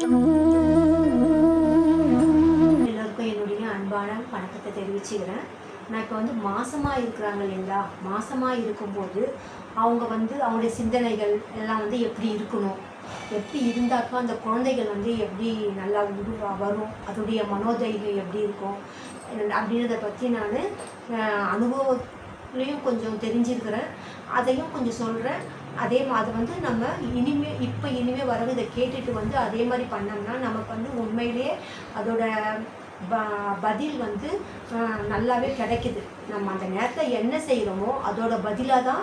எல்லோருக்கும் என்னுடைய அன்பான வணக்கத்தை தெரிவிச்சுக்கிறேன். நான் இப்போ மாசமாக இருக்கிறாங்க இல்லைங்களா, மாசமாக இருக்கும்போது அவங்க அவங்களுடைய சிந்தனைகள் எல்லாம் எப்படி இருக்கணும், எப்படி இருந்தாக்கா அந்த குழந்தைகள் எப்படி நல்லா வரும், அதோடைய மனோதைரியம் எப்படி இருக்கும் அப்படின்றத பற்றி நான் அனுபவத்துலேயும் கொஞ்சம் தெரிஞ்சிருக்கிறேன். அதையும் கொஞ்சம் சொல்கிறேன். அதை நம்ம இனிமேல் வரவு இதை கேட்டுட்டு அதே மாதிரி பண்ணோம்னா நமக்கு உண்மையிலேயே அதோட பதில் நல்லாவே கிடைக்குது. நம்ம அந்த நேரத்தை என்ன செய்கிறோமோ அதோட பதிலாக தான்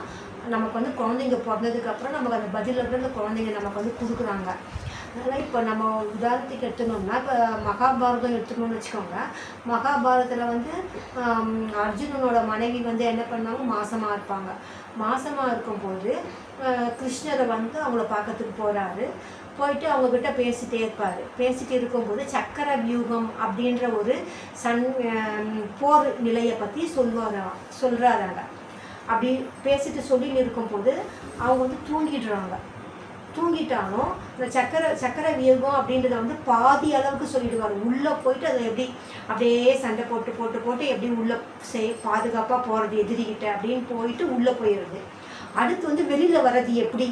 நமக்கு குழந்தைங்க பிறந்ததுக்கப்புறம் நமக்கு அந்த பதில் அந்த குழந்தைங்க நமக்கு கொடுக்குறாங்க. அதனால் இப்போ நம்ம உதாரணத்துக்கு எடுத்துக்கணும்னா, இப்போ மகாபாரதம் எடுத்துக்கணும்னு வச்சுக்கோங்க. மகாபாரதத்தில் அர்ஜுனனோட மனைவி என்ன பண்ணாங்க, மாசமாக இருப்பாங்க. மாசமாக இருக்கும்போது கிருஷ்ணரை அவங்கள பார்க்கறதுக்கு போகிறாரு. போயிட்டு அவங்கக்கிட்ட பேசிகிட்டே இருப்பார். பேசிகிட்டு இருக்கும்போது சக்கர வியூகம் அப்படின்ற ஒரு போர் நிலையை பற்றி சொல்கிறாங்க. அப்படி பேசிட்டு சொல்லின்னு இருக்கும்போது அவங்க தூங்கிடுறாங்க. தூங்கிட்டாலும் இந்த சக்கர வியூகம் அப்படின்றத பாதி அளவுக்கு சொல்லிடுவார். உள்ளே போயிட்டு அதை அப்படியே சண்டை போட்டு எப்படி உள்ளே பாதுகாப்பாக போகிறது எதிரிக்கிட்ட அப்படின்னு போயிட்டு உள்ளே போயிடுறது. அடுத்து வெளியில் வர்றது எப்படி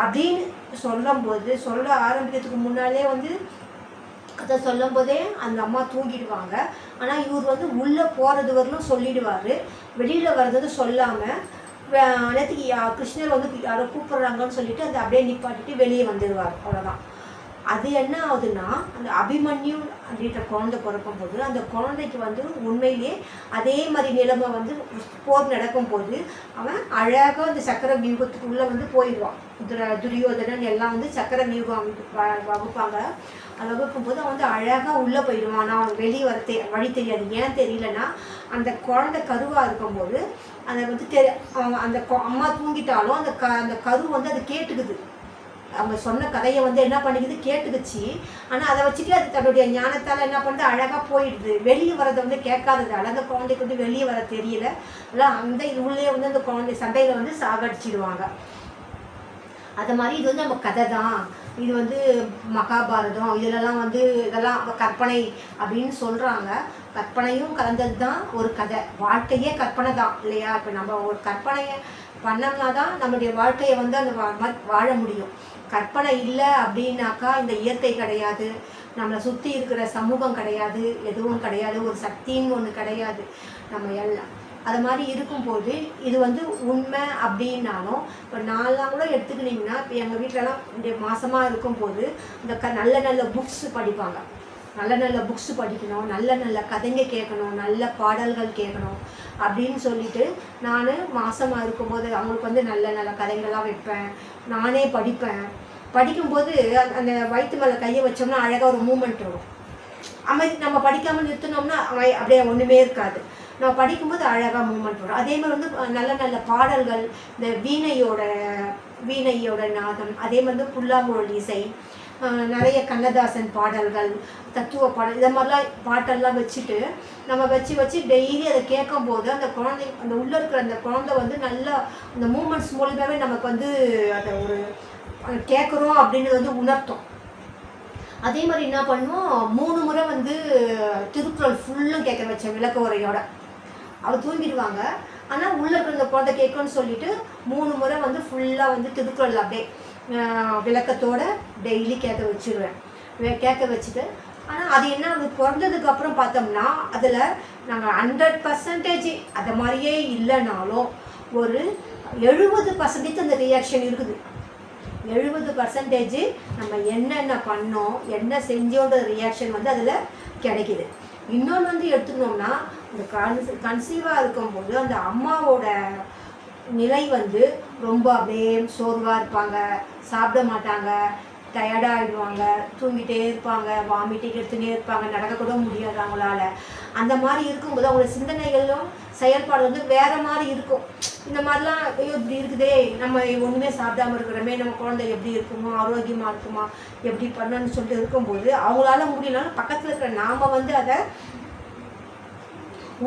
அப்படின்னு சொல்ல ஆரம்பிக்கிறதுக்கு முன்னாலே அதை சொல்லும் போதே அந்த அம்மா தூங்கிடுவாங்க. ஆனால் இவர் உள்ளே போகிறது வரலும் சொல்லிடுவார். வெளியில் வர்றது சொல்லாமல் நேற்றுக்கு கிருஷ்ணர் யாரோ கூப்பிட்றாங்கன்னு சொல்லிட்டு அதை அப்படியே நிப்பாட்டிட்டு வெளியே வந்துடுவார். அவ்வளோதான். அது என்ன ஆகுதுன்னா, அந்த அபிமன்யு அப்படின்ற குழந்தை பிறக்கும்போது அந்த குழந்தைக்கு உண்மையிலேயே அதே மாதிரி நிலைமை போர் நடக்கும்போது அவன் அழகாக அந்த சக்கர வியூகத்துக்குள்ளே போயிடுவான். துரியோதனன் எல்லாம் சக்கர வியூகம் வகுப்பாங்க. அதை வகுக்கும்போது அவன் அழகாக உள்ளே போயிடுவான். ஆனால் அவன் வெளியே வழி தெரியாது. ஏன் தெரியலன்னா, அந்த குழந்தை கருவாக இருக்கும்போது அதை அந்த அம்மா தூங்கிட்டாலும் அந்த கரு அது கேட்டுக்குது. அவங்க சொன்ன கதையை என்ன பண்ணிக்குது, கேட்டுக்குச்சு. ஆனால் அதை வச்சுட்டு அது தன்னுடைய ஞானத்தால் என்ன பண்ணுறது, அழகாக போயிடுது. வெளியே வரதை கேட்காததால் அந்த குழந்தைக்கு வெளியே வர தெரியல. அதெல்லாம் அந்த உள்ளே அந்த குழந்தை சண்டையில் சாகடிச்சிடுவாங்க. அது மாதிரி இது நம்ம கதை தான். இது மகாபாரதம் இதெல்லாம் இதெல்லாம் கற்பனை அப்படின்னு சொல்கிறாங்க. கற்பனையும் கலந்தது தான் ஒரு கதை. வாழ்க்கையே கற்பனை தான் இல்லையா? இப்போ நம்ம ஒரு கற்பனையை பண்ணோம்னா தான் நம்மளுடைய வாழ்க்கையை அந்த வாழ முடியும். கற்பனை இல்லை அப்படின்னாக்கா இந்த இயற்கை கிடையாது, நம்மளை சுற்றி இருக்கிற சமூகம் கிடையாது, எதுவும் கிடையாது, ஒரு சக்தின்னு ஒன்று கிடையாது. நம்ம எல்லாம் அது மாதிரி இருக்கும்போது இது உண்மை அப்படின்னாலும், இப்போ நான்லாம் கூட எடுத்துக்கிட்டிங்கன்னா, இப்போ எங்கள் வீட்டிலலாம் இந்த மாதமாக இருக்கும்போது இந்த நல்ல நல்ல புக்ஸ் படிப்பாங்க. நல்ல நல்ல புக்ஸ் படிக்கணும், நல்ல நல்ல கதைங்க கேட்கணும், நல்ல பாடல்கள் கேட்கணும் அப்படின்னு சொல்லிட்டு நான் மாதமாக இருக்கும்போது அவங்களுக்கு நல்ல நல்ல கதைங்கள்லாம் வைப்பேன். நானே படிப்பேன். படிக்கும்போது அந்த வயிற்று மேலே கையை வச்சோம்னா அழகாக ஒரு மூமெண்ட் வரும். நம்ம படிக்காமல் நிறுத்தினோம்னா அப்படியே ஒன்றுமே இருக்காது. நம்ம படிக்கும்போது அழகாக மூமெண்ட் வரும். அதே மாதிரி நல்ல நல்ல பாடல்கள், இந்த வீணையோட நாதம், அதே மாதிரி புல்லாங்குழல் இசை, நிறைய கண்ணதாசன் பாடல்கள், தத்துவ பாடல், இதை மாதிரிலாம் பாட்டெல்லாம் வச்சுட்டு நம்ம வச்சு டெய்லி அதை கேட்கும்போது அந்த குழந்தை அந்த உள்ளே இருக்கிற அந்த குழந்தை நல்லா அந்த மூமெண்ட்ஸ் மூலியமாகவே நமக்கு அதை ஒரு கேட்குறோம் அப்படின்னு உணர்த்தும். அதே மாதிரி என்ன பண்ணுவோம், 3 முறை திருக்குறள் ஃபுல்லும் கேட்க வச்சேன் விளக்க உரையோட. அவள் தூங்கிடுவாங்க. ஆனால் உள்ளே இருக்கிற அந்த குழந்தை கேட்கணும்னு சொல்லிட்டு 3 முறை ஃபுல்லாக திருக்குறள் அப்படியே விளக்கத்தோடு டெய்லி கேட்க வச்சுருவேன். கேட்க வச்சுட்டு ஆனால் அது என்ன பிறந்ததுக்கப்புறம் பார்த்தோம்னா அதில் நாங்கள் 100% அதை மாதிரியே இல்லைனாலும் ஒரு 70% அந்த ரியாக்ஷன் இருக்குது. 70% நம்ம என்னென்ன பண்ணோம், என்ன செஞ்சோன்ற ரியாக்ஷன் அதில் கிடைக்கிது. இன்னொன்று எடுத்துக்கணும்னா, இந்த கன்சீவாக இருக்கும்போது அந்த அம்மாவோட நிலை ரொம்ப அப்படியே சோர்வாக இருப்பாங்க, சாப்பிட மாட்டாங்க, டயர்டாகிடுவாங்க, தூங்கிட்டே இருப்பாங்க, வாமிட்டிங் எடுத்துகிட்டே இருப்பாங்க, நடக்கக்கூட முடியாது அவங்களால. அந்த மாதிரி இருக்கும்போது அவங்களோட சிந்தனைகளும் செயல்பாடு வேறு மாதிரி இருக்கும். இந்த மாதிரிலாம் ஐயோ இப்படி இருக்குதே, நம்ம ஒன்றுமே சாப்பிடாமல் இருக்கிறோமே, நம்ம குழந்தை எப்படி இருக்குமோ, ஆரோக்கியமாக இருக்குமா, எப்படி பண்ணணும்னு சொல்லிட்டு இருக்கும்போது அவங்களால முடியலனாலும் பக்கத்தில் இருக்கிற நாம் அதை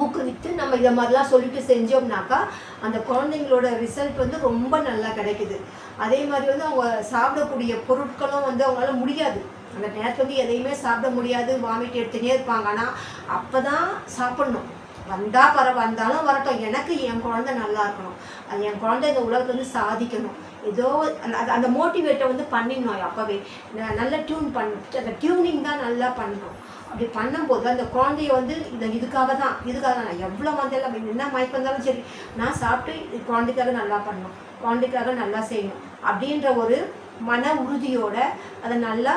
ஊக்குவித்து நம்ம இதை மாதிரிலாம் சொல்லிட்டு செஞ்சோம்னாக்கா அந்த குழந்தைங்களோட ரிசல்ட் ரொம்ப நல்லா கிடைக்குது. அதே மாதிரி அவங்க சாப்பிடக்கூடிய பொருட்களும் அவங்களால முடியாது. அந்த நேரத்தில் வந்து எதையுமே சாப்பிட முடியாது, வாமிட் எடுத்துகிட்டே இருப்பாங்க. ஆனால் அப்போ தான் சாப்பிட்ணும். வந்தாலும் வரட்டும், எனக்கு என் குழந்தை நல்லா இருக்கணும், அது என் குழந்தை இந்த உலகத்தை வந்து சாதிக்கணும், ஏதோ அந்த மோட்டிவேட்டை வந்து பண்ணிடணும். அப்போவே நல்லா டியூன் அந்த டியூனிங் தான் நல்லா பண்ணணும். அப்படி பண்ணும்போது அந்த குழந்தைய வந்து இதுக்காக தான் நான் எவ்வளோ வந்தாலும் என்ன மயக்கம் வந்தாலும் சரி, நான் சாப்பிட்டு குழந்தைக்காக நல்லா பண்ணணும், குழந்தைக்காக நல்லா செய்யணும் அப்படின்ற ஒரு மன உறுதியோட அதை நல்லா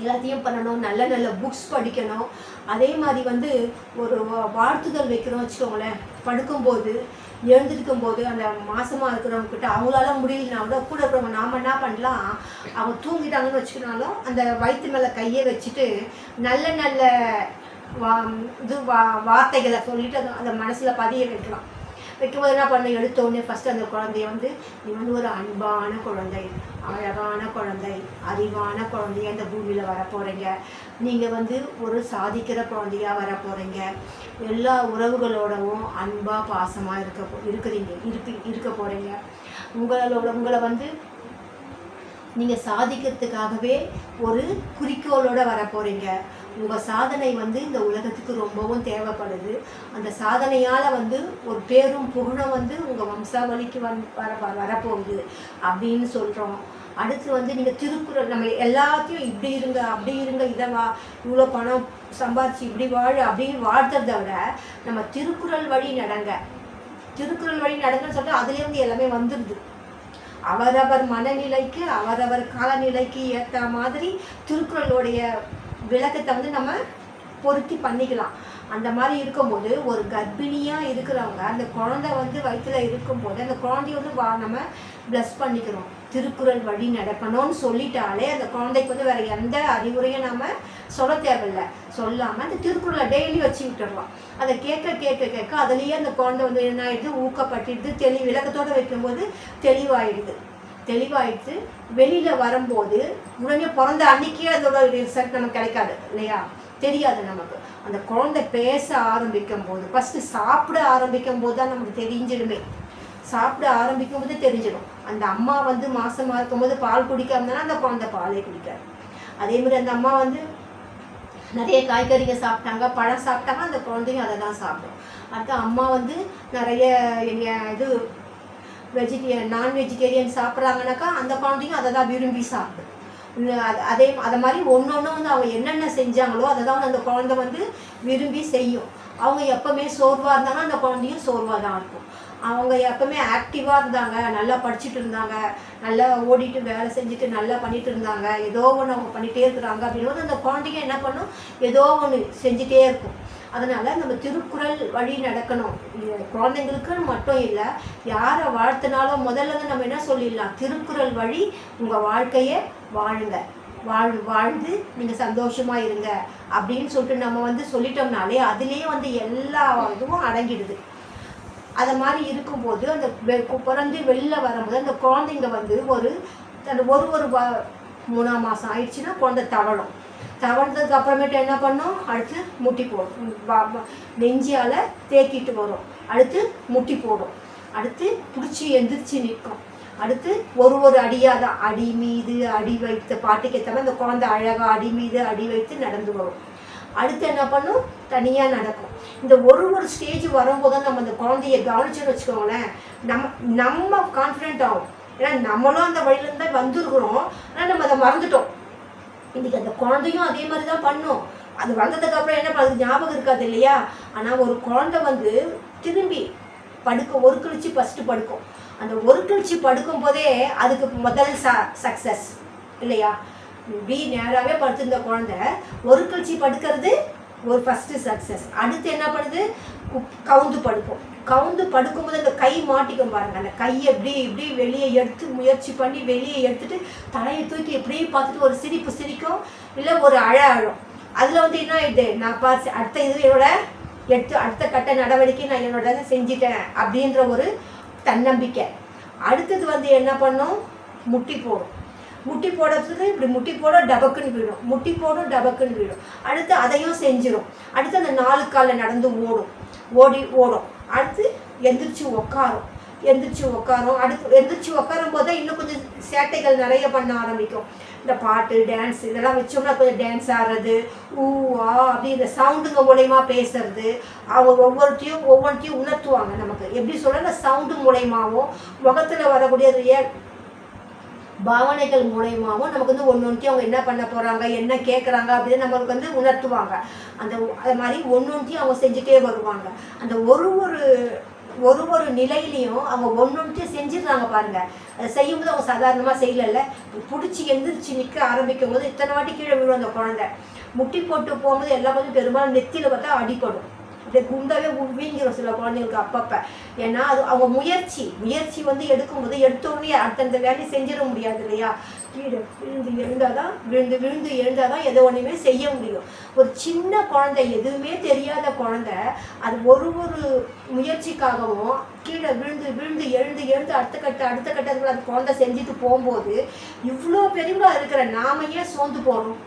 எல்லாத்தையும் பண்ணணும். நல்ல நல்ல புக்ஸ் படிக்கணும். அதே மாதிரி வந்து ஒரு வாழ்த்துதல் வைக்கிறோம் வச்சுக்கோங்களேன், படுக்கும்போது எழுந்திருக்கும் போது அந்த மாசமாக இருக்கிறவங்கக்கிட்ட அவங்களால முடியலனா கூட கூட இருக்கிறவங்க நாம் என்ன பண்ணலாம், அவங்க தூங்கிட்டாங்கன்னு வச்சுக்கினாலும் அந்த வயிற்று மேலே கையை வச்சுட்டு நல்ல நல்ல வார்த்தைகளை சொல்லிட்டு அந்த மனசில் பதிய வைக்கலாம். வைக்கும்போது என்ன பண்ண, எடுத்தோடனே ஃபஸ்ட்டு அந்த குழந்தைய வந்து நீ வந்து ஒரு அன்பான குழந்தை, அழகான குழந்தை, அறிவான குழந்தைய இந்த பூமியில் வரப்போகிறீங்க, நீங்கள் வந்து ஒரு சாதிக்கிற குழந்தையாக வரப்போகிறீங்க, எல்லா உறவுகளோடவும் அன்பாக பாசமாக இருக்க போகிறீங்க, உங்களை வந்து நீங்கள் சாதிக்கிறதுக்காகவே ஒரு குறிக்கோளோடு வரப்போகிறீங்க, உங்கள் சாதனை வந்து இந்த உலகத்துக்கு ரொம்பவும் தேவைப்படுது, அந்த சாதனையால் வந்து ஒரு பேரும் புகழும் வந்து உங்கள் வம்சாவளிக்கு வரப்போகுது அப்படின்னு சொல்கிறோம். அடுத்து வந்து நீங்கள் திருக்குறள் நம்ம எல்லாத்தையும் இப்படி இருங்க அப்படி இருங்க, இவ்வளோ பணம் சம்பாதிச்சு இப்படி அப்படின்னு வாழ்த்துறத விட நம்ம திருக்குறள் வழி நடங்கன்னு சொல்லிட்டு அதுலேருந்து எல்லாமே வந்துடுது. அவரவர் மனநிலைக்கு அவரவர் காலநிலைக்கு ஏற்ற மாதிரி திருக்குறளுடைய விளக்கத்தை வந்து நம்ம பொருத்தி பண்ணிக்கலாம். அந்த மாதிரி இருக்கும்போது ஒரு கர்ப்பிணியாக இருக்கிறவங்க அந்த குழந்தை வந்து வயிற்றில் இருக்கும்போது அந்த குழந்தைய வந்து நம்ம ப்ளஸ் பண்ணிக்கிறோம். திருக்குறள் வழி நடக்கணும்னு சொல்லிட்டாலே அந்த குழந்தைக்கு வந்து வேறு எந்த அறிவுரையும் நம்ம சொல்ல தேவையில்லை. சொல்லாமல் அந்த திருக்குறளை டெய்லி வச்சு விட்டுடலாம். அதை கேட்க அதுலேயே அந்த குழந்தை வந்து என்ன ஆகிடுது, ஊக்கப்பட்டுடுது. விளக்கத்தோடு வைக்கும்போது தெளிவாயிடுச்சு. வெளியில் வரும்போது உடனே பிறந்த அன்னைக்கே அதோட ரிசல்ட் நமக்கு கிடைக்காது இல்லையா, தெரியாது நமக்கு. அந்த குழந்தை பேச ஆரம்பிக்கும் போது, ஃபஸ்ட்டு சாப்பிட ஆரம்பிக்கும் போது தான் நமக்கு தெரிஞ்சிடும். அந்த அம்மா வந்து மாசமாக இருக்கும்போது பால் குடிக்காமனா அந்த குழந்தை பாலே குடிக்காது. அதே மாதிரி அந்த அம்மா வந்து நிறைய காய்கறிங்க சாப்பிட்டாங்க, பழம் சாப்பிட்டாங்க, அந்த குழந்தையும் அதை தான் சாப்பிடும். அடுத்து அம்மா வந்து நிறைய நான் வெஜிடேரியன் சாப்பிட்றாங்கனாக்கா அந்த குழந்தையும் அதை தான் விரும்பி சாப்பிடும். அதை மாதிரி ஒன்று வந்து அவங்க என்னென்ன செஞ்சாங்களோ அதை தான் அந்த குழந்தை வந்து விரும்பி செய்யும். அவங்க எப்போவுமே சோர்வாக இருந்தாங்கன்னா அந்த குழந்தையும் சோர்வாக தான் இருக்கும். அவங்க எப்போவுமே ஆக்டிவாக இருந்தாங்க, நல்லா படிச்சுட்டு இருந்தாங்க, நல்லா ஓடிட்டு வேலை செஞ்சுட்டு நல்லா பண்ணிட்டு இருந்தாங்க, ஏதோ ஒன்று அவங்க பண்ணிகிட்டே இருக்கிறாங்க அப்படின்னும் அந்த குழந்தைங்க என்ன பண்ணும், ஏதோ ஒன்று செஞ்சுட்டே இருக்கும். அதனால் நம்ம திருக்குறள் வழி நடக்கணும். குழந்தைங்களுக்கு மட்டும் இல்லை, யாரை வாழ்த்தினாலும் முதல்ல வந்து நம்ம என்ன சொல்லிடலாம், திருக்குறள் வழி உங்கள் வாழ்க்கையை வாழ்ந்து நீங்கள் சந்தோஷமாக இருங்க அப்படின்னு சொல்லிட்டு நம்ம வந்து சொல்லிட்டோம்னாலே அதுலேயே வந்து எல்லா இதுவும் அடங்கிடுது. அதை மாதிரி இருக்கும்போது அந்த பிறந்து வெளியில் வரும்போது அந்த குழந்தைங்க வந்து ஒரு 3ஆம் மாதம் ஆயிடுச்சுன்னா குழந்தை தவழ்ந்ததுக்கு அப்புறமேட்டு என்ன பண்ணோம், அடுத்து முட்டி போடும், நெஞ்சியால் தேக்கிட்டு வரும், அடுத்து முட்டி போடும், அடுத்து பிடிச்சி எந்திரிச்சு நிற்கும், அடுத்து ஒரு அடியாக தான் அடி மீது அடி வைத்து பாட்டுக்கேற்ற அந்த குழந்தை அழகாக அடி மீது அடி வைத்து நடந்து வரும். அடுத்து என்ன பண்ணும், தனியாக நடக்கும். இந்த ஒரு ஸ்டேஜ் வரும்போது தான் நம்ம அந்த குழந்தைய கவனிச்சுன்னு வச்சுக்கோங்களேன், நம்ம கான்ஃபிடென்ட் ஆகும். ஏன்னா நம்மளும் அந்த வழியிலேருந்து தான் வந்துருக்குறோம், ஆனால் நம்ம அதை மறந்துட்டோம். இன்றைக்கி அந்த குழந்தையும் அதே மாதிரி தான் பண்ணும். அது வந்ததுக்கப்புறம் என்ன பண்ணுறது ஞாபகம் இருக்காது இல்லையா. ஆனால் ஒரு குழந்தை வந்து திரும்பி ஒரு கழிச்சு ஃபஸ்ட்டு படுக்கும். அந்த ஒரு கழிச்சு படுக்கும் போதே அதுக்கு முதல் சக்ஸஸ் இல்லையா. இப்படி நேராகவே படுத்திருந்த குழந்தை ஒரு கழிச்சு படுக்கிறது ஒரு ஃபஸ்ட்டு சக்ஸஸ். அடுத்து என்ன பண்ணுது, கவுந்து படுக்கும்போது அந்த கை மாட்டிக்கும் பாருங்கள், அந்த கையை இப்படி வெளியே எடுத்து முயற்சி பண்ணி வெளியே எடுத்துட்டு தலையை தூக்கி எப்படியே பார்த்துட்டு ஒரு சிரிக்கும், இல்லை ஒரு அழும். அதில் வந்து என்ன ஆயிடுது, நான் அடுத்த இது அடுத்த கட்ட நடவடிக்கை நான் என்னோட செஞ்சிட்டேன் அப்படின்ற ஒரு தன்னம்பிக்கை. அடுத்தது வந்து என்ன பண்ணும், முட்டி போடுறதுக்கு இப்படி முட்டி போட டபக்குன்னு விடும், அடுத்து அதையும் செஞ்சிடும். அடுத்து அந்த 4 காலில் நடந்து ஓடும். அடுத்து எந்திரிச்சு உட்காரும். எந்திரிச்சு உட்காரும். அடுத்து எந்திரிச்சு உட்காரும் போது இன்னும் கொஞ்சம் சேட்டைகள் நிறைய பண்ண ஆரம்பிக்கும். இந்த பாட்டு டான்ஸ் இதெல்லாம் வச்சோம்னா கொஞ்சம் டான்ஸ் ஆடுறது, ஊவா அப்படி இந்த சவுண்டுங்க மூலயமா பேசுறது. அவங்க ஒவ்வொன்றையும் உணர்த்துவாங்க நமக்கு. எப்படி சொல்ல, இந்த சவுண்டு மூலயமாவும் முகத்தில் வரக்கூடிய பாவனைகள் மூலயமாவும் நமக்கு வந்து ஒன்றொன்றையும் அவங்க என்ன பண்ண போகிறாங்க, என்ன கேட்குறாங்க அப்படின்னு நம்மளுக்கு வந்து உணர்த்துவாங்க. அது மாதிரி ஒன்றொன்றையும் அவங்க செஞ்சுட்டே வருவாங்க. அந்த ஒரு நிலையிலையும் அவங்க ஒன்றொன்றையும் செஞ்சிடுறாங்க பாருங்கள். அதை செய்யும்போது அவங்க சாதாரணமாக செய்யலைல்ல, பிடிச்சி எந்திரிச்சு நிற்க ஆரம்பிக்கும் போது இத்தனை வாட்டி கீழே விழும். அந்த குழந்தை முட்டி போட்டு போகும்போது எல்லா கொஞ்சம் பெரும்பாலும் நெத்தியில் பார்த்தா அடிப்படும். அப்படியே குண்டாவே வீங்கிடும் சில குழந்தைங்களுக்கு அப்பப்போ. ஏன்னா அது அவங்க முயற்சி வந்து எடுக்கும்போது எடுத்தோடனே அடுத்த வேலையை செஞ்சிட முடியாது இல்லையா. கீழே விழுந்து எழுந்தால் தான் எதை ஒன்றுமே செய்ய முடியும். ஒரு சின்ன குழந்தை, எதுவுமே தெரியாத குழந்தை, அது ஒரு முயற்சிக்காகவும் கீழே விழுந்து எழுந்து அடுத்த கட்டத்துக்குள்ள அந்த குழந்தை செஞ்சுட்டு போகும்போது இவ்வளோ பெரியவங்களா இருக்கிற நாம ஏன் சோர்ந்து போகணும்?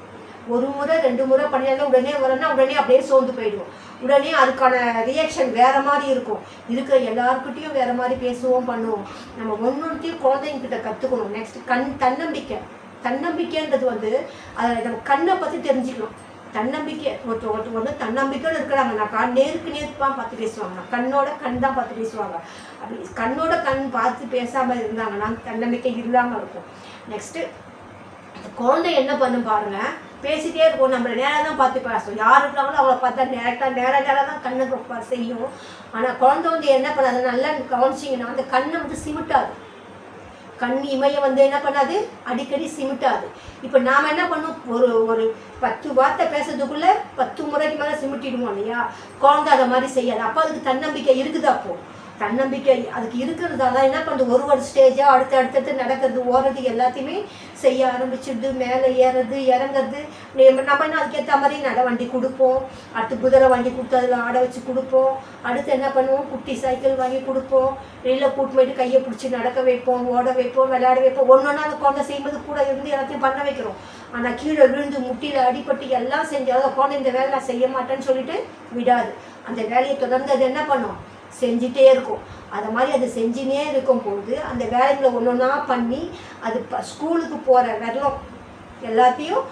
ஒரு முறை 2 முறை பண்ணியாலும் உடனே வரணும்னா உடனே அப்படியே சோர்ந்து போயிடுவோம். உடனே அதுக்கான ரியாக்ஷன் வேறு மாதிரி இருக்கும். இருக்கிற எல்லாருக்கிட்டையும் வேறு மாதிரி பேசுவோம் பண்ணுவோம். நம்ம ஒன்றொன்றையும் குழந்தைங்கிட்ட கற்றுக்கணும். நெக்ஸ்ட் தன்னம்பிக்கைன்றது வந்து அதை நம்ம கண்ணை பற்றி தெரிஞ்சுக்கணும். தன்னம்பிக்கை ஒருத்தர் வந்து தன்னம்பிக்கைன்னு இருக்கிறாங்கனாக்கா நேருக்கு பார்த்து பேசுவாங்க. கண்ணோட கண் தான் பார்த்து பேசுவாங்க. அப்படி கண்ணோட கண் பார்த்து பேசாமல் இருந்தாங்கன்னா தன்னம்பிக்கை இல்லாமல் இருக்கும். நெக்ஸ்ட்டு குழந்தை என்ன பண்ணும் பாருங்க, பேசிட்டே இருக்கும். நம்மளை நேராக தான் பார்த்து பேசும். யார் இருக்கிறாங்களோ அவளை பார்த்தா நேராக தான் கண்ணை செய்யும். ஆனால் குழந்தை வந்து என்ன பண்ணாது, நல்லா கவனிச்சிங்கன்னா அந்த கண்ணை வந்து சிமிட்டாது. கண் இமையை வந்து என்ன பண்ணாது, அடிக்கடி சிமிட்டாது. இப்போ நாம் என்ன பண்ணோம், ஒரு 10 வார்த்தை பேசுறதுக்குள்ளே 10 முறைக்கு மேலே சிமிட்டிடுவோம் இல்லையா. குழந்தை அதை மாதிரி செய்யாது. அப்போ அதுக்கு தன்னம்பிக்கை இருக்குது. அப்போது தன்னம்பிக்கை அதுக்கு இருக்கிறதால என்ன பண்ணுறது, ஒரு ஸ்டேஜாக அடுத்தடுத்து நடக்கிறது, ஓடுறது எல்லாத்தையுமே செய்ய ஆரம்பிச்சிடுது. மேலே ஏறுறது இறங்குறது. நம்ம என்ன அதுக்கேற்ற மாதிரி வண்டி கொடுப்போம். அடுத்து குதிரை வாங்கி கொடுத்து அதில் ஆட வச்சு கொடுப்போம். அடுத்து என்ன பண்ணுவோம், குட்டி சைக்கிள் வாங்கி கொடுப்போம். வெளியில் கூட்டு போயிட்டு கையை பிடிச்சி நடக்க வைப்போம், ஓட வைப்போம், விளையாட வைப்போம். ஒன்றொன்னா அந்த குழந்தை செய்யும்போது கூட இருந்து எல்லாத்தையும் பண்ண வைக்கிறோம். ஆனால் கீழே விழுந்து முட்டியில் அடிப்பட்டு எல்லாம் செஞ்சாலும் குழந்தை இந்த வேலை நான் செய்ய மாட்டேன்னு சொல்லிட்டு விடாது. அந்த வேலையை தொடர்ந்து அது என்ன பண்ணும், செஞ்சிட்டே இருக்கும். அது மாதிரி அது செஞ்சுனே இருக்கும்போது அந்த வேலைகளை ஒன்றொன்னா பண்ணி அது ஸ்கூலுக்கு போகிற வரலும் எல்லாத்தையும்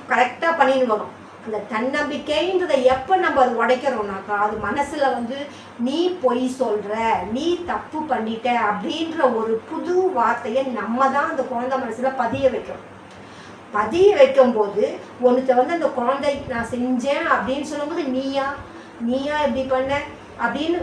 கரெக்டாக பண்ணின்னு வரும். அந்த தன்னம்பிக்கைன்றதை எப்போ நம்ம அது உடைக்கிறோம்னாக்கா, அது மனசில் வந்து நீ பொய் சொல்கிற, நீ தப்பு பண்ணிட்ட அப்படின்ற ஒரு புது வார்த்தையை நம்ம தான் அந்த குழந்தை மனசில் பதிய வைக்கும்போது ஒன்றுத்த வந்து அந்த குழந்தை நான் செஞ்சேன் அப்படின்னு சொல்லும்போது நீயா எப்படி பண்ண அப்படின்னு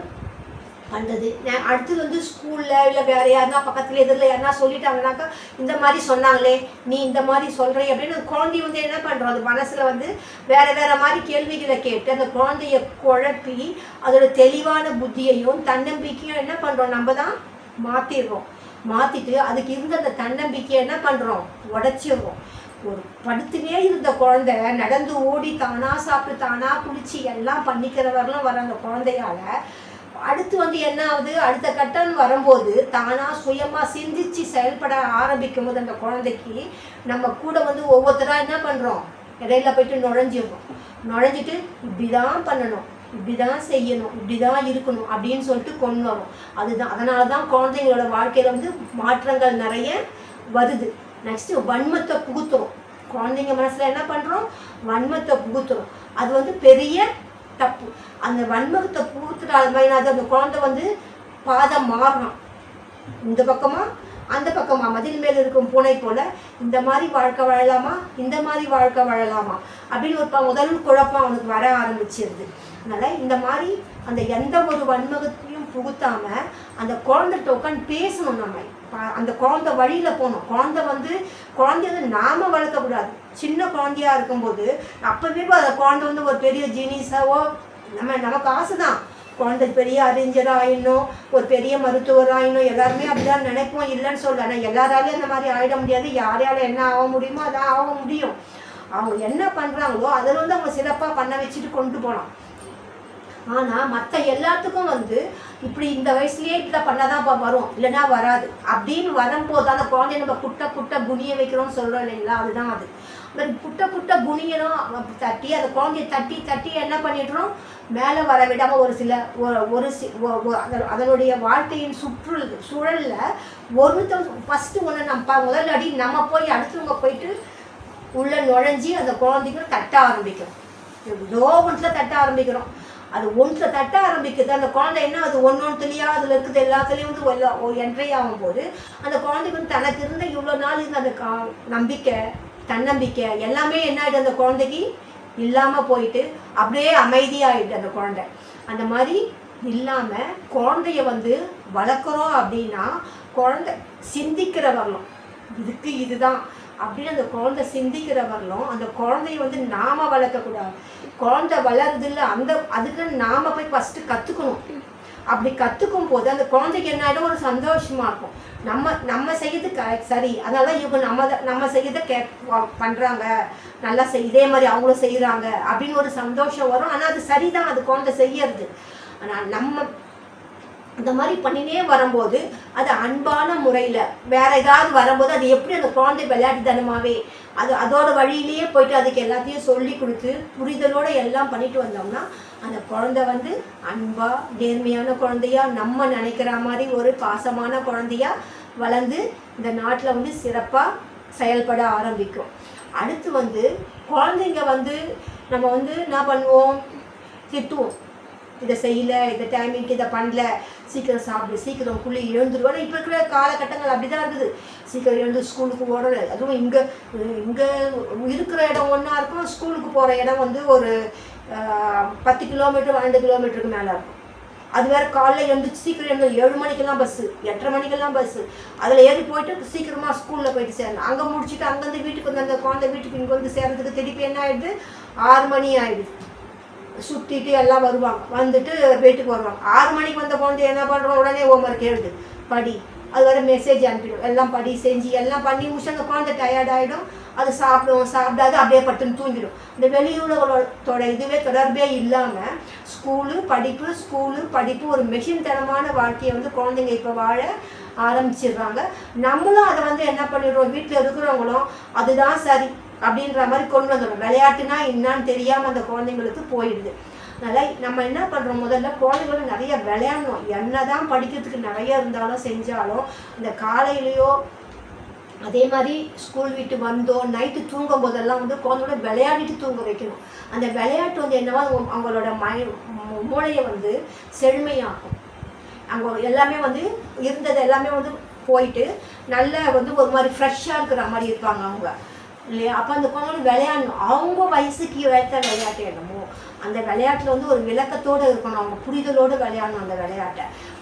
பண்ணுறது. அடுத்தது வந்து ஸ்கூலில் இல்லை வேறு யாருனா பக்கத்தில் எதிரில் யாருனா சொல்லிட்டாங்கனாக்கா, இந்த மாதிரி சொன்னாங்களே நீ இந்த மாதிரி சொல்கிறே அப்படின்னு குழந்தை வந்து என்ன பண்ணுறோம், அது மனசில் வந்து வேறு மாதிரி கேள்விகளை கேட்டு அந்த குழந்தைய குழப்பி அதோட தெளிவான புத்தியையும் தன்னம்பிக்கையும் என்ன பண்ணுறோம், நம்ம தான் மாற்றிட்டு அதுக்கு இருந்த அந்த தன்னம்பிக்கையை என்ன பண்ணுறோம், உடைச்சிடுறோம். ஒரு படுத்துனே இருந்த குழந்தை நடந்து ஓடி தானாக சாப்பிட்டு தானாக குளிச்சு எல்லாம் பண்ணிக்கிறவர்களும் வர அந்த குழந்தையால் அடுத்து வந்து என்ன ஆகுது, அடுத்த கட்டம் வரும்போது தானாக சுயமாக சிந்திச்சு செயல்பட ஆரம்பிக்கும் போது அந்த குழந்தைக்கு நம்ம கூட வந்து ஒவ்வொருத்தராக என்ன பண்ணுறோம், இடையில போயிட்டு நுழைஞ்சிட்டு இப்படி தான் பண்ணணும், இப்படி தான் செய்யணும், இப்படி தான் இருக்கணும் அப்படின்னு சொல்லிட்டு கொண்டு வரும். அதனால தான் குழந்தைங்களோட வாழ்க்கையில் வந்து மாற்றங்கள் நிறைய வருது. நெக்ஸ்ட்டு வன்மத்தை புகுத்துறோம். குழந்தைங்க மனசில் என்ன பண்ணுறோம், வன்மத்தை புகுத்துறோம். அது வந்து பெரிய தப்பு. அந்த வன்மத்தை புகுத்துறாங்க. அந்த குழந்தை வந்து பாதம் மாறணும், இந்த பக்கமா அந்த பக்கமா மதில் மேல் இருக்கும் பூனை போல இந்த மாதிரி வாழ்க்கை வாழலாமா, இந்த மாதிரி வாழ்க்கை வாழலாமா அப்படின்னு ஒரு முதல் குழப்பம் அவனுக்கு வர ஆரம்பிச்சிருது. அதனால் இந்த மாதிரி அந்த எந்த ஒரு வன்மகத்தையும் புகுத்தாமல் அந்த குழந்தைகிட்ட உட்காந்து பேசணும். நம்ம அந்த குழந்தை வழியில் போகணும். குழந்தை வந்து நாம் வளர்க்கக்கூடாது. சின்ன குழந்தையாக இருக்கும்போது அப்போவே அந்த குழந்தை வந்து ஒரு பெரிய ஜீனிஸாவோ நமக்கு ஆசை தான் குழந்தை பெரிய அறிஞர் ஆயிடணும், ஒரு பெரிய மருத்துவர் ஆயிடணும், எல்லாருமே அப்படிதான் நினைப்போம், இல்லைன்னு சொல்ல. ஆனால் எல்லாராலையும் அந்த மாதிரி ஆகிட முடியாது. யாரால என்ன ஆக முடியுமோ அதான் ஆக முடியும். அவங்க என்ன பண்ணுறாங்களோ அதில் வந்து அவங்க சிறப்பாக பண்ண வச்சுட்டு கொண்டு போகலாம். ஆனால் மற்ற எல்லாத்துக்கும் வந்து இப்படி இந்த வயசுலேயே இப்படி பண்ணாதான் வரும், இல்லைன்னா வராது அப்படின்னு வரும்போது அந்த குழந்தைய நம்ம புட்ட குனிய வைக்கிறோம்னு சொல்கிறோம் இல்லைங்களா, அதுதான் அது. அந்த புட்ட குனியணும் தட்டி அந்த குழந்தைய தட்டி என்ன பண்ணிடுறோம், மேலே வர விடாமல் அதனுடைய வாழ்க்கையின் சூழலில் ஒருத்தர் ஃபஸ்ட்டு ஒன்று முதல்ல அடி நம்ம போய் அடுத்தவங்க போயிட்டு உள்ளே நுழைஞ்சி அந்த குழந்தைங்க தட்ட ஆரம்பிக்கிறோம். ஏதோ ஒன்றில் தட்ட ஆரம்பிக்கிறோம். அது ஒன்றில் தட்ட ஆரம்பிக்குது. அந்த குழந்தை என்ன அது ஒன்றொன்றுலையா அதில் இருக்குது எல்லாத்துலேயும் வந்து என்ட்ரி ஆகும்போது அந்த குழந்தைக்கு வந்து தனக்கு இருந்த இவ்வளோ நாள் இருந்த அந்த நம்பிக்கை தன்னம்பிக்கை எல்லாமே என்ன ஆகிடுது அந்த குழந்தைக்கு இல்லாமல் போயிட்டு அப்படியே அமைதியாகிடுது அந்த குழந்தை. அந்த மாதிரி இல்லாமல் குழந்தைய வந்து வளர்க்குறோம் அப்படின்னா குழந்தை சிந்திக்கிற வரலாம், இதுக்கு இதுதான் அப்படின்னு அந்த குழந்தை சிந்திக்கிற வரலாம். அந்த குழந்தைய வந்து நாம் வளர்க்கக்கூடாது. குழந்தை வளருது இல்லை, அதுக்கு நாம் போய் ஃபஸ்ட்டு கற்றுக்கணும். அப்படி கற்றுக்கும் போது அந்த குழந்தைக்கு என்ன ஆகிடும், ஒரு சந்தோஷமாக இருக்கும். நம்ம செய்யறது சரி, அதனால இவங்க நம்ம செய்யறதை பண்ணுறாங்க, நல்லா இதே மாதிரி அவங்களும் செய்கிறாங்க அப்படின்னு ஒரு சந்தோஷம் வரும். ஆனால் அது சரிதான், அது குழந்தை செய்யறது. ஆனால் நம்ம இந்த மாதிரி பண்ணினே வரும்போது அது அன்பான முறையில் வேற ஏதாவது வரும்போது அது எப்படி அந்த குழந்தை விளையாட்டுத்தனமாகவே அதோட வழியிலேயே போயிட்டு அதுக்கு எல்லாத்தையும் சொல்லி கொடுத்து புரிதலோடு எல்லாம் பண்ணிட்டு வந்தோம்னா அந்த குழந்தை வந்து அன்பாக நேர்மையான குழந்தையா நம்ம நினைக்கிற மாதிரி ஒரு பாசமான குழந்தையா வளர்ந்து இந்த நாட்டில் வந்து சிறப்பாக செயல்பட ஆரம்பிக்கும். அடுத்து வந்து குழந்தைங்க வந்து நம்ம வந்து என்ன பண்ணுவோம், திட்டுவோம். இதை செய்யலை, இந்த டைமிங்க்கு இதை பண்ணல, சீக்கிரம் சாப்பிடு, சீக்கிரம் குள்ளி எழுந்துருவோம். இப்போ இருக்கிற காலகட்டங்கள் அப்படி தான் இருக்குது. சீக்கிரம் எழுந்து ஸ்கூலுக்கு ஓடல. அதுவும் இங்கே இருக்கிற இடம் ஒன்றா இருக்கும், ஸ்கூலுக்கு போகிற இடம் வந்து ஒரு 10 கிலோமீட்டர் 12 கிலோமீட்டருக்கு மேலே இருக்கும். அது வேறு காலையில் எழுந்துச்சு சீக்கிரம் எழுந்து 7 மணிக்கெல்லாம் பஸ்ஸு, 8:30 மணிக்கெல்லாம் பஸ்ஸு, அதில் ஏறி போயிட்டு சீக்கிரமாக ஸ்கூலில் போயிட்டு சேரணும். அங்கே முடிச்சுட்டு அங்கேருந்து வீட்டுக்கு வந்து அந்த குழந்தை வீட்டுக்கு இங்கே வந்து சேர்றதுக்கு திருப்பி என்ன ஆகிடுது, 6 மணி ஆகிடுது. சுற்றிட்டு எல்லாம் வருவாங்க, வந்துட்டு வீட்டுக்கு வருவாங்க. 6 மணிக்கு வந்த குழந்தை என்ன பண்ணுறோம், உடனே ஹோம்ஒர்க் எழுது படி, அது வர மெசேஜ் அனுப்பிடும், எல்லாம் படி செஞ்சு எல்லாம் பண்ணி முடிச்சு அந்த குழந்தை டயர்ட் ஆகிடும். அது சாப்பிடாது அப்படியே பட்டுன்னு தூங்கிடும். இந்த வெளியுலகத்தோட இதுவே தொடர்பே இல்லாமல் ஸ்கூலு படிப்பு ஒரு மெஷின் தனமான வாழ்க்கையை வந்து குழந்தைங்க இப்போ வாழ ஆரம்பிச்சிடுறாங்க. நம்மளும் அதை வந்து என்ன பண்ணிடுறோம், வீட்டில் இருக்கிறவங்களும் அதுதான் சரி அப்படின்ற மாதிரி கொண்டு வந்துடும். விளையாட்டுனா என்னான்னு தெரியாமல் அந்த குழந்தைங்களுக்கு போயிடுது. அதனால் நம்ம என்ன பண்ணுறோம், முதல்ல குழந்தைங்களோட நிறைய விளையாடணும். என்ன தான் படிக்கிறதுக்கு நிறைய இருந்தாலும் செஞ்சாலும் இந்த காலையிலையோ அதே மாதிரி ஸ்கூல் விட்டு வந்தோம் நைட்டு தூங்கும் போதெல்லாம் வந்து குழந்தையோட விளையாடிட்டு தூங்க வைக்கணும். அந்த விளையாட்டு வந்து என்னவோ அவங்களோட மூளையை வந்து செழுமையாகும். அவங்க எல்லாமே வந்து இருந்தது எல்லாமே வந்து போயிட்டு நல்ல வந்து ஒரு மாதிரி ஃப்ரெஷ்ஷாக இருக்கிற மாதிரி இருப்பாங்க அவங்க இல்லையா. அப்போ அந்த குழந்தைங்க விளையாடணும். அவங்க வயசுக்கு ஏற்ற விளையாட்டு என்னமோ அந்த விளையாட்டில் வந்து ஒரு விளக்கத்தோடு இருக்கணும். அவங்க புரிதலோடு விளையாடணும் அந்த விளையாட்டை.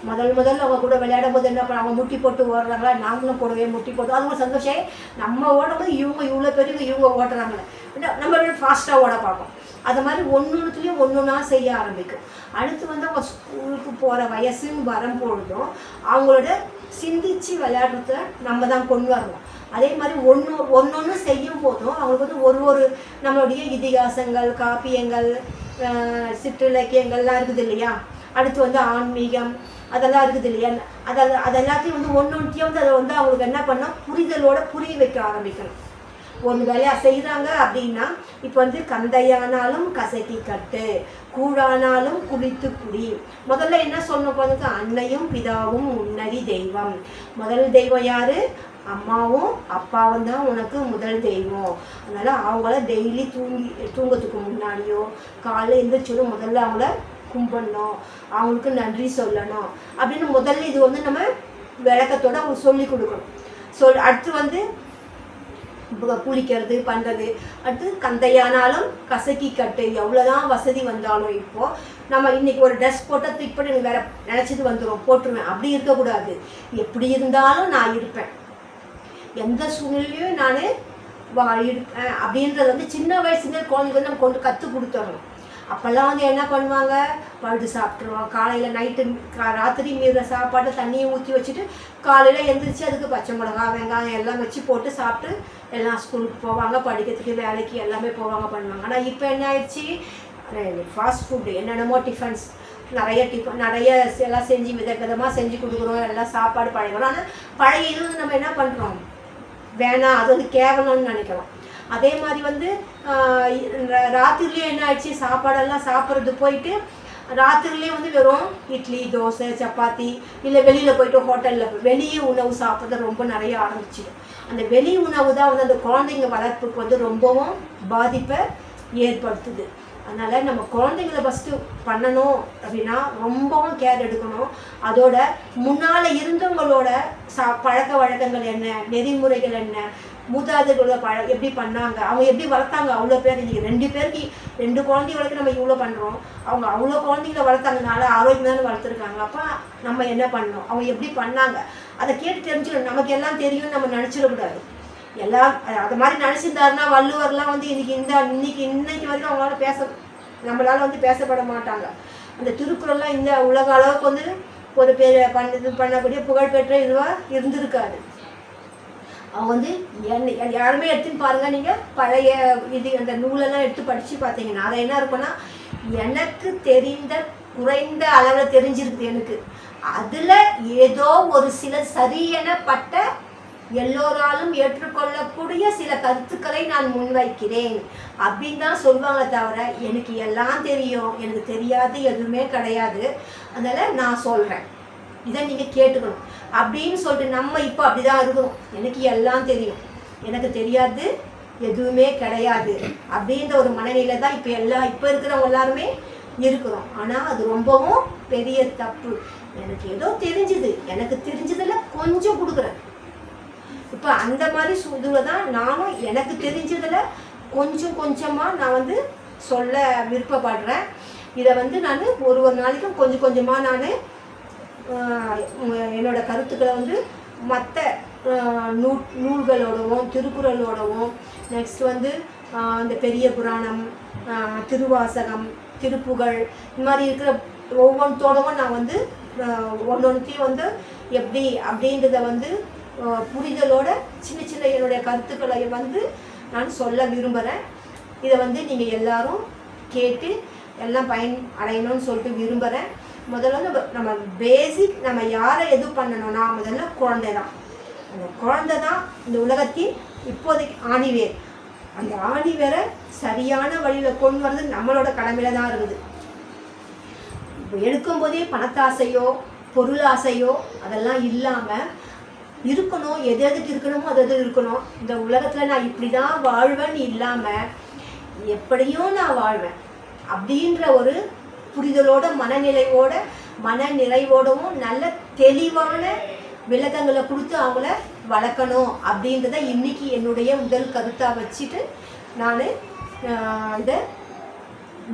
முதல்ல அவங்க கூட விளையாடும் போது என்ன பண்ண, அவங்க முட்டி போட்டு ஓடுறாங்களா, நாமளும் கூடவே முட்டி போட்டு அது ஒரு சந்தோஷம். நம்ம ஓடும்போது இவங்க இவ்வளோ பெரிய இவங்க ஓடுறாங்களே, நம்ம ஃபாஸ்ட்டாக ஓட பார்ப்போம். அது மாதிரி ஒன்றுத்துலேயும் ஒன்றுனா செய்ய ஆரம்பிக்கும். அடுத்து வந்து அவங்க ஸ்கூலுக்கு போகிற வயசுன்னு வரும்பொழுதும் அவங்களோட சிந்திச்சு விளையாடுறத நம்ம தான் கொண்டு வரணும். அதே மாதிரி ஒன்று செய்யும் போதும் அவங்களுக்கு வந்து ஒரு நம்மளுடைய இதிகாசங்கள், காப்பியங்கள், சிற்றிலக்கியங்கள்லாம் இருக்குது இல்லையா. அடுத்து வந்து ஆன்மீகம் அதெல்லாம் இருக்குது இல்லையா. அதெல்லாத்தையும் வந்து ஒன்றையும் வந்து அதை வந்து அவங்களுக்கு என்ன பண்ணால் புரிதலோடு புரிய வைக்க ஆரம்பிக்கணும். ஒன்று வேலையா செய்கிறாங்க அப்படின்னா இப்போ வந்து கந்தையானாலும் கசக்கி கட்டு, கூழானாலும் குளித்து குடி. முதல்ல என்ன சொன்ன போது அன்னையும் பிதாவும் முன்னறி தெய்வம். முதல் தெய்வம் யார், அம்மாவும் அப்பாவும் தான் உனக்கு முதல் தெய்வம். அதனால் அவங்கள டெய்லி தூங்கத்துக்கு முன்னாடியோ காலையில் எழுந்திரிச்சோம் முதல்ல அவங்கள கும்பிடணும், அவங்களுக்கு நன்றி சொல்லணும் அப்படின்னு முதல்ல இது வந்து நம்ம விளக்கத்தோடு அவங்க சொல்லி கொடுக்கணும். அடுத்து வந்து குளிக்கிறது பண்ணுறது. அடுத்து கந்தையானாலும் கசக்கி கட்டு. எவ்வளோதான் வசதி வந்தாலும் இப்போது நம்ம இன்றைக்கி ஒரு ட்ரெஸ் போட்டால் தூக்கி போட்டு எனக்கு வேறு நினச்சிட்டு வந்துடும், போட்டுருவேன். அப்படி இருக்கக்கூடாது. எப்படி இருந்தாலும் நான் இருப்பேன், எந்த சூழ்நிலையும் நான் இருப்பேன் அப்படின்றது வந்து சின்ன வயசுலேயே குழந்தைங்க நம்ம கொண்டு கற்றுக் கொடுத்துடணும். அப்போல்லாம் வந்து என்ன பண்ணுவாங்க, பழுது சாப்பிட்ருவாங்க. காலையில் நைட்டு ராத்திரி மீற சாப்பாட்டை தண்ணியை ஊற்றி வச்சுட்டு காலையில் எழுந்திரிச்சு அதுக்கு பச்சை மிளகா வெங்காயம் எல்லாம் வச்சு போட்டு சாப்பிட்டு எல்லாம் ஸ்கூலுக்கு போவாங்க, படிக்கிறதுக்கு வேலைக்கு எல்லாமே போவாங்க பண்ணுவாங்க. ஆனால் இப்போ என்ன ஆயிடுச்சு, ஃபாஸ்ட் ஃபுட்டு என்னென்னமோ டிஃபன்ஸ் நிறைய எல்லாம் செஞ்சு விதமாக செஞ்சு கொடுக்குறோம், எல்லாம் சாப்பாடு பழகிறோம். ஆனால் பழைய இது நம்ம என்ன பண்ணுறோம், வேணாம், அது வந்து கேவலம்னு நினைக்கிறோம். அதே மாதிரி வந்து ராத்திரிலேயே என்ன ஆயிடுச்சு, சாப்பாடெல்லாம் சாப்பிட்றது போயிட்டு ராத்திரிலேயே வந்து வெறும் இட்லி, தோசை, சப்பாத்தி, இல்லை வெளியில் போயிட்டு ஹோட்டலில் வெளியே உணவு சாப்பிட்றது ரொம்ப நிறைய ஆரம்பிச்சிடும். அந்த வெளி உணவு தான் வந்து அந்த குழந்தைங்க வளர்ப்புக்கு வந்து ரொம்பவும் பாதிப்பை ஏற்படுத்துது. அதனால் நம்ம குழந்தைங்கள ஃபஸ்ட்டு பண்ணணும் அப்படின்னா ரொம்பவும் கேர் எடுக்கணும். அதோட முன்னால் இருந்தவங்களோட பழக்க வழக்கங்கள் என்ன, நெறிமுறைகள் என்ன, மூதாதைகளோட எப்படி பண்ணாங்க, அவங்க எப்படி வளர்த்தாங்க. அவ்வளோ பேர் இன்றைக்கி 2 பேருக்கு 2 குழந்தை வளர்க்க நம்ம இவ்வளோ பண்ணுறோம். அவங்க அவ்வளோ குழந்தைங்கள வளர்த்தாங்கனால ஆரோக்கியமாக வளர்த்துருக்காங்க. அப்போ நம்ம என்ன பண்ணணும், அவங்க எப்படி பண்ணாங்க அதை கேட்டு தெரிஞ்சுக்கணும். நமக்கு எல்லாம் தெரியும்னு நம்ம நினச்சிடக்கூடாது. எல்லாம் அது மாதிரி நினச்சிருந்தாருன்னா வள்ளுவர்லாம் வந்து இன்னைக்கு வரைக்கும் அவங்களால நம்மளால் வந்து பேசப்பட மாட்டாங்க. அந்த திருக்குறள்லாம் இந்த உலக அளவுக்கு வந்து ஒரு பண்ணக்கூடிய புகழ்பெற்ற இதுவாக இருந்திருக்காது. அவங்க வந்து யாருமே எடுத்துன்னு பாருங்கள், நீங்கள் பழைய அந்த நூலெல்லாம் எடுத்து படித்து பார்த்தீங்கன்னா அதை என்ன இருக்குன்னா, எனக்கு தெரிந்த குறைந்த அளவில் தெரிஞ்சிருக்குது. எனக்கு அதில் ஏதோ ஒரு சில சரியெனப்பட்ட எல்லோராலும் ஏற்றுக்கொள்ளக்கூடிய சில கருத்துக்களை நான் முன்வைக்கிறேன் அப்படின்னு தான் சொல்லுவாங்க. தவிர எனக்கு எல்லாம் தெரியும், எனக்கு தெரியாது எதுவுமே கிடையாது, அதனால் நான் சொல்கிறேன், இதை நீங்கள் கேட்டுக்கணும் அப்படின்னு சொல்லிட்டு நம்ம இப்போ அப்படி தான் இருக்கணும். எனக்கு எல்லாம் தெரியும், எனக்கு தெரியாது எதுவுமே கிடையாது அப்படின்ற ஒரு மனநிலை தான் இப்போ இருக்கிறவங்க எல்லாருமே இருக்கிறோம். ஆனால் அது ரொம்பவும் பெரிய தப்பு. எனக்கு ஏதோ தெரிஞ்சுது, எனக்கு தெரிஞ்சதில் கொஞ்சம் கொடுக்குறேன். இப்போ அந்த மாதிரி இதில் தான் நானும் எனக்கு தெரிஞ்சதில் கொஞ்சமாக நான் வந்து சொல்ல விருப்பப்படுறேன். இதை வந்து நான் ஒரு நாளைக்கும் கொஞ்சமாக நான் என்னோடய கருத்துக்களை வந்து மற்ற நூல்களோடவும் திருக்குறளோடவும் நெக்ஸ்ட் வந்து இந்த பெரிய புராணம், திருவாசகம், திருப்புகழ், இந்த மாதிரி இருக்கிற ஒவ்வொன்றோடவும் நான் வந்து ஒன்றொன்றையும் வந்து எப்படி அப்படின்றத வந்து புரிதலோட சின்ன என்னுடைய கருத்துக்களை வந்து நான் சொல்ல விரும்புகிறேன். இதை வந்து நீங்கள் எல்லாரும் கேட்டு எல்லாம் பயன் அடையணும்னு சொல்லிட்டு விரும்புகிறேன். முதல்ல நம்ம பேசிக் நம்ம யாரை எது பண்ணணும்னா முதல்ல குழந்தை தான். அந்த குழந்தை தான் இந்த உலகத்தின் இப்போதைக்கு ஆணிவேர். அந்த ஆணிவேரை சரியான வழியில் கொண்டு வர்றது நம்மளோட கடமையில தான் இருக்குது. இப்போ எடுக்கும்போதே பணத்தாசையோ பொருளாசையோ அதெல்லாம் இல்லாமல் இருக்கணும். எதுக்கு இருக்கணுமோ அது இருக்கணும். இந்த உலகத்தில் நான் இப்படி தான் வாழ்வேன்னு இல்லாமல் எப்படியும் நான் வாழ்வேன் அப்படின்ற ஒரு புரிதலோட மனநிலையோட மன நிறைவோடவும் நல்ல தெளிவான விளக்கங்களை கொடுத்து அவங்கள வளர்க்கணும் அப்படின்றத இன்றைக்கி என்னுடைய முதல் கருத்தாக வச்சுட்டு நான் இதை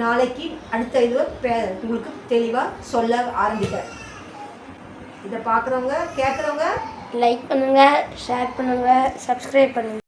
நாளைக்கு அடுத்த இதுவை உங்களுக்கு தெளிவாக சொல்ல ஆரம்பிக்கிறேன். இதை பார்க்குறவங்க கேட்குறவங்க லைக் பண்ணுங்கள், ஷேர் பண்ணுங்கள், சப்ஸ்கிரைப் பண்ணுங்கள்.